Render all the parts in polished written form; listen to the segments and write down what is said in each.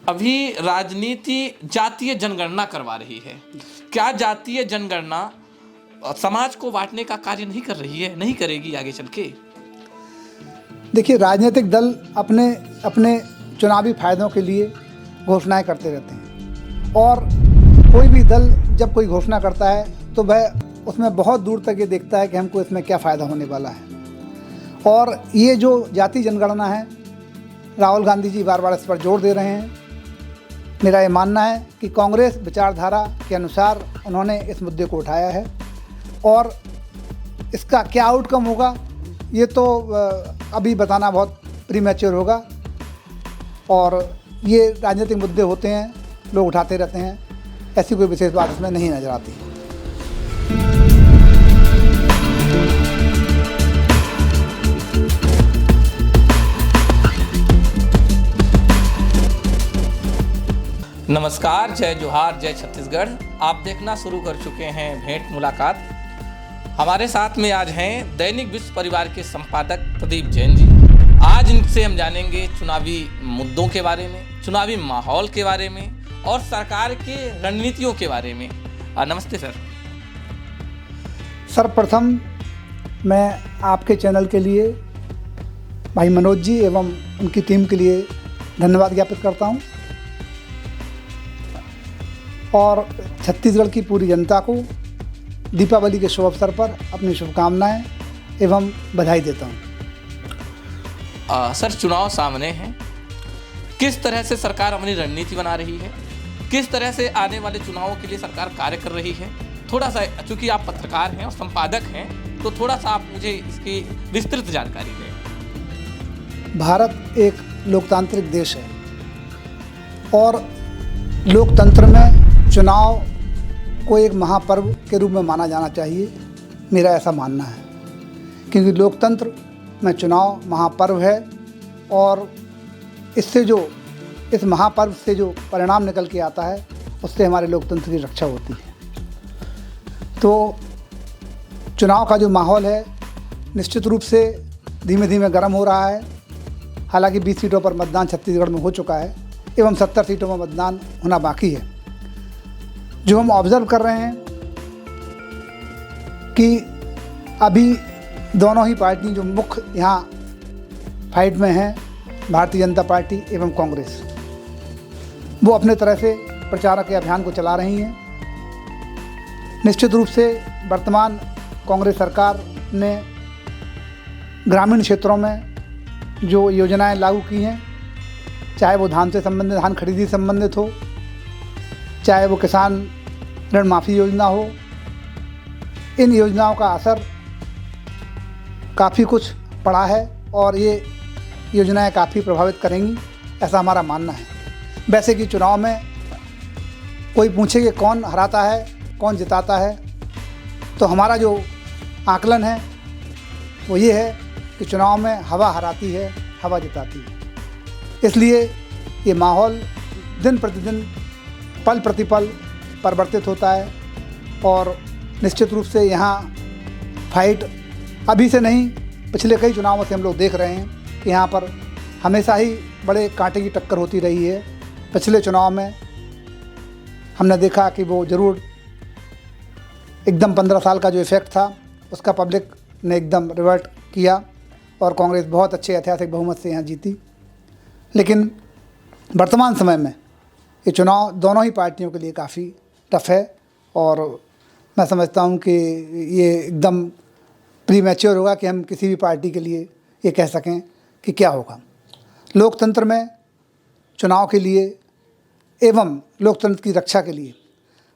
अभी राजनीति जातीय जनगणना करवा रही है। क्या जातीय जनगणना समाज को बांटने का कार्य नहीं कर रही है, नहीं करेगी आगे चल के? देखिए, राजनीतिक दल अपने अपने चुनावी फायदों के लिए घोषणाएं करते रहते हैं, और कोई भी दल जब कोई घोषणा करता है तो वह उसमें बहुत दूर तक ये देखता है कि हमको इसमें क्या फ़ायदा होने वाला है। और ये जो जाति जनगणना है, राहुल गांधी जी बार बार इस पर जोर दे रहे हैं। मेरा ये मानना है कि कांग्रेस विचारधारा के अनुसार उन्होंने इस मुद्दे को उठाया है, और इसका क्या आउटकम होगा ये तो अभी बताना बहुत प्रीमैच्योर होगा। और ये राजनीतिक मुद्दे होते हैं, लोग उठाते रहते हैं, ऐसी कोई विशेष बात इसमें नहीं नज़र आती। नमस्कार, जय जोहार, जय छत्तीसगढ़। आप देखना शुरू कर चुके हैं भेंट मुलाकात। हमारे साथ में आज हैं दैनिक विश्व परिवार के संपादक प्रदीप जैन जी। आज इनसे हम जानेंगे चुनावी मुद्दों के बारे में, चुनावी माहौल के बारे में और सरकार के रणनीतियों के बारे में। नमस्ते सर। सर्वप्रथम मैं आपके चैनल के लिए भाई मनोज जी एवं उनकी टीम के लिए धन्यवाद ज्ञापित करता हूं, और छत्तीसगढ़ की पूरी जनता को दीपावली के शुभ अवसर पर अपनी शुभकामनाएं एवं बधाई देता हूं। सर, चुनाव सामने हैं, किस तरह से सरकार अपनी रणनीति बना रही है, किस तरह से आने वाले चुनावों के लिए सरकार कार्य कर रही है? थोड़ा सा, चूँकि आप पत्रकार हैं और संपादक हैं, तो थोड़ा सा आप मुझे इसकी विस्तृत जानकारी दें। भारत एक लोकतांत्रिक देश है, और लोकतंत्र में चुनाव को एक महापर्व के रूप में माना जाना चाहिए, मेरा ऐसा मानना है। क्योंकि लोकतंत्र में चुनाव महापर्व है, और इससे जो इस महापर्व से जो परिणाम निकल के आता है, उससे हमारे लोकतंत्र की रक्षा होती है। तो चुनाव का जो माहौल है निश्चित रूप से धीमे धीमे गर्म हो रहा है। हालांकि 20 सीटों पर मतदान छत्तीसगढ़ में हो चुका है, एवं 70 सीटों में मतदान होना बाकी है। जो हम ऑब्ज़र्व कर रहे हैं कि अभी दोनों ही पार्टी जो मुख्य यहाँ फाइट में हैं, भारतीय जनता पार्टी एवं कांग्रेस, वो अपने तरह से प्रचार के अभियान को चला रही हैं। निश्चित रूप से वर्तमान कांग्रेस सरकार ने ग्रामीण क्षेत्रों में जो योजनाएं लागू की हैं, चाहे वो धान से संबंधित, धान खरीदी से संबंधित हो, चाहे वो किसान ऋण माफ़ी योजना हो, इन योजनाओं का असर काफ़ी कुछ पड़ा है, और ये योजनाएं काफ़ी प्रभावित करेंगी, ऐसा हमारा मानना है। वैसे कि चुनाव में कोई पूछे कि कौन हराता है, कौन जिताता है, तो हमारा जो आकलन है वो ये है कि चुनाव में हवा हराती है, हवा जिताती है। इसलिए ये माहौल दिन प्रतिदिन, पल प्रतिपल परिवर्तित होता है, और निश्चित रूप से यहाँ फाइट अभी से नहीं, पिछले कई चुनावों से हम लोग देख रहे हैं कि यहाँ पर हमेशा ही बड़े कांटे की टक्कर होती रही है। पिछले चुनाव में हमने देखा कि वो ज़रूर एकदम 15 साल का जो इफ़ेक्ट था उसका पब्लिक ने एकदम रिवर्ट किया, और कांग्रेस बहुत अच्छे ऐतिहासिक बहुमत से यहाँ जीती। लेकिन वर्तमान समय में ये चुनाव दोनों ही पार्टियों के लिए काफ़ी टफ है, और मैं समझता हूँ कि ये एकदम प्रीमैच्योर होगा कि हम किसी भी पार्टी के लिए ये कह सकें कि क्या होगा। लोकतंत्र में चुनाव के लिए एवं लोकतंत्र की रक्षा के लिए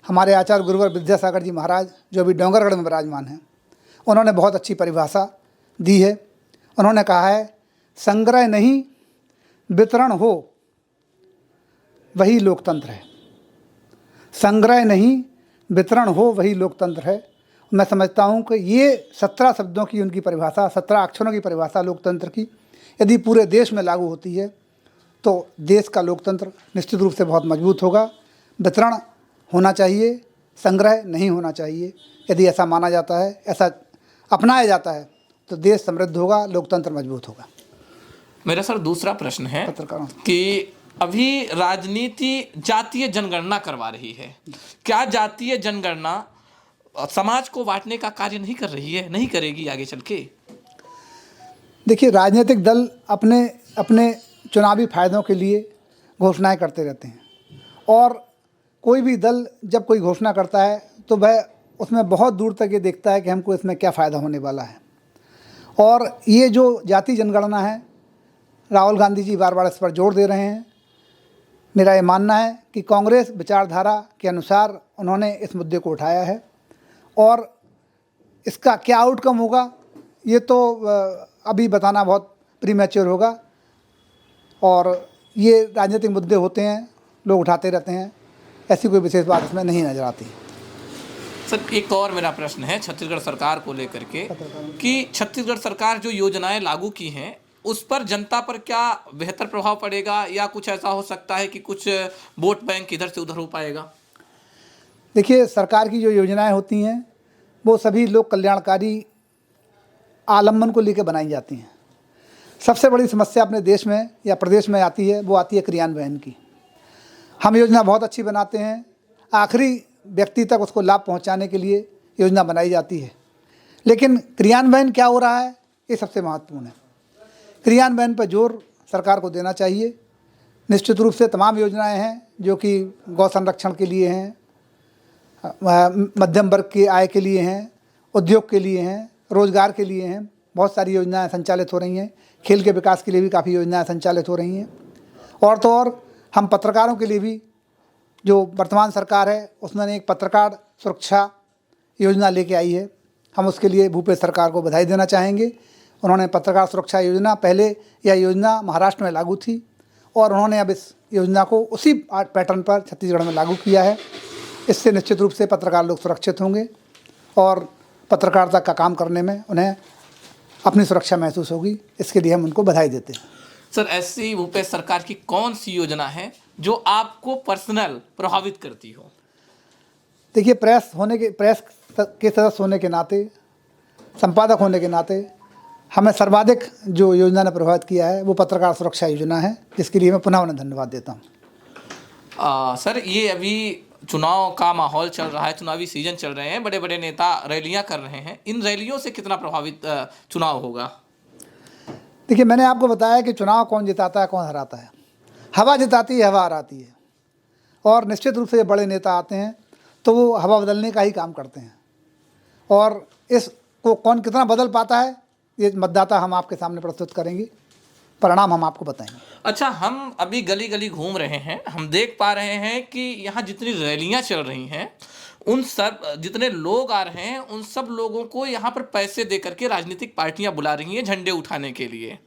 हमारे आचार्य गुरुवर विद्यासागर जी महाराज, जो अभी डोंगरगढ़ में विराजमान हैं, उन्होंने बहुत अच्छी परिभाषा दी है। उन्होंने कहा है, संग्रह नहीं वितरण हो वही लोकतंत्र है। संग्रह नहीं वितरण हो वही लोकतंत्र है। मैं समझता हूँ कि ये 17 शब्दों की उनकी परिभाषा, 17 अक्षरों की परिभाषा लोकतंत्र की यदि पूरे देश में लागू होती है तो देश का लोकतंत्र निश्चित रूप से बहुत मजबूत होगा। वितरण होना चाहिए, संग्रह नहीं होना चाहिए। यदि ऐसा माना जाता है, ऐसा अपनाया जाता है, तो देश समृद्ध होगा, लोकतंत्र मजबूत होगा। मेरा सर दूसरा प्रश्न है पत्रकारों कि अभी राजनीति जातीय जनगणना करवा रही है। क्या जातीय जनगणना समाज को बांटने का कार्य नहीं कर रही है, नहीं करेगी आगे चल के? देखिए, राजनीतिक दल अपने अपने चुनावी फायदों के लिए घोषणाएं करते रहते हैं, और कोई भी दल जब कोई घोषणा करता है तो वह उसमें बहुत दूर तक ये देखता है कि हमको इसमें क्या फ़ायदा होने वाला है। और ये जो जाति जनगणना है, राहुल गांधी जी बार बार इस पर जोर दे रहे हैं। मेरा ये मानना है कि कांग्रेस विचारधारा के अनुसार उन्होंने इस मुद्दे को उठाया है, और इसका क्या आउटकम होगा ये तो अभी बताना बहुत प्रीमैच्योर होगा। और ये राजनीतिक मुद्दे होते हैं, लोग उठाते रहते हैं, ऐसी कोई विशेष बात इसमें नहीं नज़र आती। सर, एक और मेरा प्रश्न है छत्तीसगढ़ सरकार को लेकर के कि छत्तीसगढ़ सरकार जो योजनाएं लागू की हैं उस पर जनता पर क्या बेहतर प्रभाव पड़ेगा, या कुछ ऐसा हो सकता है कि कुछ वोट बैंक इधर से उधर हो पाएगा? देखिए, सरकार की जो योजनाएं होती हैं वो सभी लोक कल्याणकारी आलम्बन को लेकर बनाई जाती हैं। सबसे बड़ी समस्या अपने देश में या प्रदेश में आती है, वो आती है क्रियान्वयन की। हम योजना बहुत अच्छी बनाते हैं, आखिरी व्यक्ति तक उसको लाभ पहुंचाने के लिए योजना बनाई जाती है, लेकिन क्रियान्वयन क्या हो रहा है ये सबसे महत्वपूर्ण है। क्रियान्वयन पर जोर सरकार को देना चाहिए। निश्चित रूप से तमाम योजनाएं हैं जो कि गौ संरक्षण के लिए हैं, मध्यम वर्ग की आय के लिए हैं, उद्योग के लिए हैं, रोजगार के लिए हैं। बहुत सारी योजनाएं संचालित हो रही हैं। खेल के विकास के लिए भी काफ़ी योजनाएं संचालित हो रही हैं। और तो और हम पत्रकारों के लिए भी, जो वर्तमान सरकार है उसने एक पत्रकार सुरक्षा योजना लेके आई है, हम उसके लिए भूपेश सरकार को बधाई देना चाहेंगे। उन्होंने पत्रकार सुरक्षा योजना, पहले यह योजना महाराष्ट्र में लागू थी और उन्होंने अब इस योजना को उसी पैटर्न पर छत्तीसगढ़ में लागू किया है। इससे निश्चित रूप से पत्रकार लोग सुरक्षित होंगे और पत्रकारिता का काम करने में उन्हें अपनी सुरक्षा महसूस होगी। इसके लिए हम उनको बधाई देते हैं। सर, ऐसी भूपेश सरकार की कौन सी योजना है जो आपको पर्सनल प्रभावित करती हो? देखिए, प्रेस के सदस्य होने के नाते, संपादक होने के नाते हमें सर्वाधिक जो योजना ने प्रभावित किया है वो पत्रकार सुरक्षा योजना है, जिसके लिए मैं पुनः उन्हें धन्यवाद देता हूँ। सर, ये अभी चुनाव का माहौल चल रहा है, चुनावी सीजन चल रहे हैं, बड़े बड़े नेता रैलियां कर रहे हैं, इन रैलियों से कितना प्रभावित चुनाव होगा? देखिए, मैंने आपको बताया कि चुनाव कौन जिताता है, कौन हराता है। हवा जिताती है, हवा हराती है। और निश्चित रूप से बड़े नेता आते हैं तो वो हवा बदलने का ही काम करते हैं, और इसको कौन कितना बदल पाता है ये मतदाता हम आपके सामने प्रस्तुत करेंगे, परिणाम हम आपको बताएंगे। अच्छा, हम अभी गली गली घूम रहे हैं, हम देख पा रहे हैं कि यहाँ जितनी रैलियां चल रही हैं, उन सब जितने लोग आ रहे हैं उन सब लोगों को यहाँ पर पैसे दे करके राजनीतिक पार्टियां बुला रही हैं झंडे उठाने के लिए।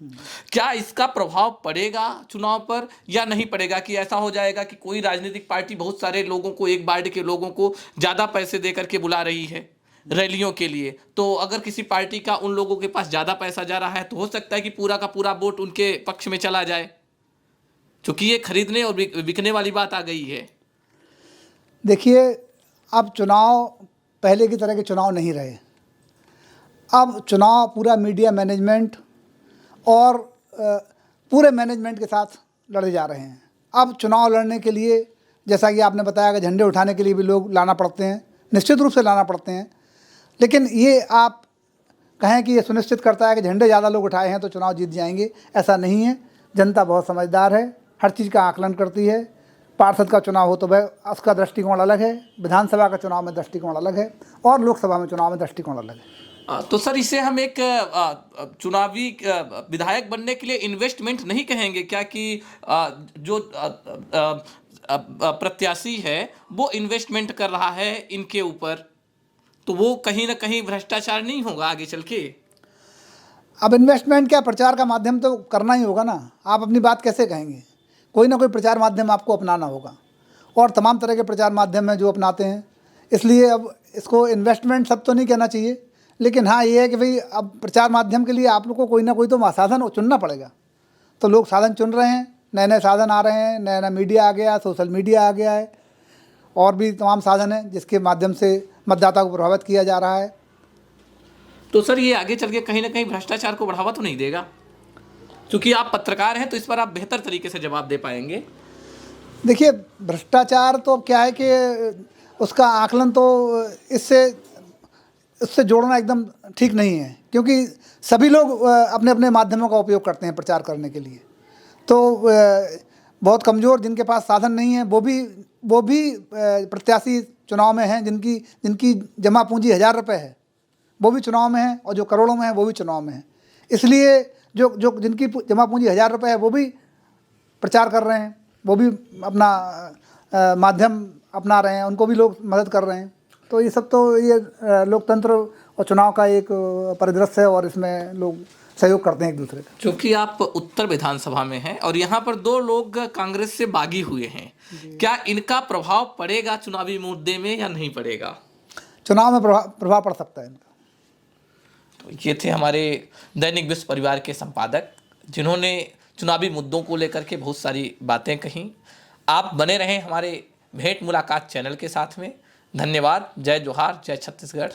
क्या इसका प्रभाव पड़ेगा चुनाव पर या नहीं पड़ेगा? कि ऐसा हो जाएगा कि कोई राजनीतिक पार्टी बहुत सारे लोगों को, एक वार्ड के लोगों को ज़्यादा पैसे दे करके बुला रही है रैलियों के लिए, तो अगर किसी पार्टी का उन लोगों के पास ज़्यादा पैसा जा रहा है तो हो सकता है कि पूरा का पूरा वोट उनके पक्ष में चला जाए, क्योंकि ये खरीदने और बिकने वाली बात आ गई है। देखिए, अब चुनाव पहले की तरह के चुनाव नहीं रहे। अब चुनाव पूरा मीडिया मैनेजमेंट और पूरे मैनेजमेंट के साथ लड़े जा रहे हैं। अब चुनाव लड़ने के लिए, जैसा कि आपने बताया, कि झंडे उठाने के लिए भी लोग लाना पड़ते हैं, निश्चित रूप से लाना पड़ते हैं। लेकिन ये आप कहें कि ये सुनिश्चित करता है कि झंडे ज़्यादा लोग उठाए हैं तो चुनाव जीत जाएंगे, ऐसा नहीं है। जनता बहुत समझदार है, हर चीज़ का आकलन करती है। पार्षद का चुनाव हो तो वह उसका दृष्टिकोण अलग है, विधानसभा का चुनाव में दृष्टिकोण अलग है, और लोकसभा में चुनाव में दृष्टिकोण अलग है। तो सर, इसे हम एक चुनावी विधायक बनने के लिए इन्वेस्टमेंट नहीं कहेंगे क्या, कि जो प्रत्याशी है वो इन्वेस्टमेंट कर रहा है इनके ऊपर, तो वो कहीं ना कहीं भ्रष्टाचार नहीं होगा आगे चल के? अब इन्वेस्टमेंट क्या, प्रचार का माध्यम तो करना ही होगा ना। आप अपनी बात कैसे कहेंगे? कोई ना कोई प्रचार माध्यम आपको अपनाना होगा, और तमाम तरह के प्रचार माध्यम हैं जो अपनाते हैं। इसलिए अब इसको इन्वेस्टमेंट सब तो नहीं कहना चाहिए, लेकिन हाँ ये है कि भाई अब प्रचार माध्यम के लिए आप लोग को कोई ना कोई तो साधन चुनना पड़ेगा। तो लोग साधन चुन रहे हैं, नए नए साधन आ रहे हैं, नया नया मीडिया आ गया, सोशल मीडिया आ गया है, और भी तमाम साधन हैं जिसके माध्यम से मतदाता को प्रभावित किया जा रहा है। तो सर, ये आगे चल के कहीं ना कहीं भ्रष्टाचार को बढ़ावा तो नहीं देगा? क्योंकि आप पत्रकार हैं तो इस पर आप बेहतर तरीके से जवाब दे पाएंगे। देखिए, भ्रष्टाचार तो क्या है कि उसका आकलन तो इससे जोड़ना एकदम ठीक नहीं है, क्योंकि सभी लोग अपने अपने माध्यमों का उपयोग करते हैं प्रचार करने के लिए। तो बहुत कमज़ोर जिनके पास साधन नहीं है वो भी प्रत्याशी चुनाव में हैं, जिनकी जमा पूंजी 1000 रुपये है, वो भी चुनाव में है, और जो करोड़ों में है वो भी चुनाव में है। इसलिए जो जिनकी जमा पूंजी 1000 रुपये है वो भी प्रचार कर रहे हैं, वो भी अपना माध्यम अपना रहे हैं, उनको भी लोग मदद कर रहे हैं। तो ये सब तो ये लोकतंत्र और चुनाव का एक परिदृश्य है, और इसमें लोग सहयोग करते हैं एक दूसरे का। क्योंकि आप उत्तर विधानसभा में हैं और यहाँ पर 2 लोग कांग्रेस से बागी हुए हैं, क्या इनका प्रभाव पड़ेगा चुनावी मुद्दे में या नहीं पड़ेगा? चुनाव में प्रभाव पड़ सकता है इनका। तो ये थे हमारे दैनिक विश्व परिवार के संपादक, जिन्होंने चुनावी मुद्दों को लेकर के बहुत सारी बातें कहीं। आप बने रहें हमारे भेंट मुलाकात चैनल के साथ में। धन्यवाद। जय जोहार, जय छत्तीसगढ़।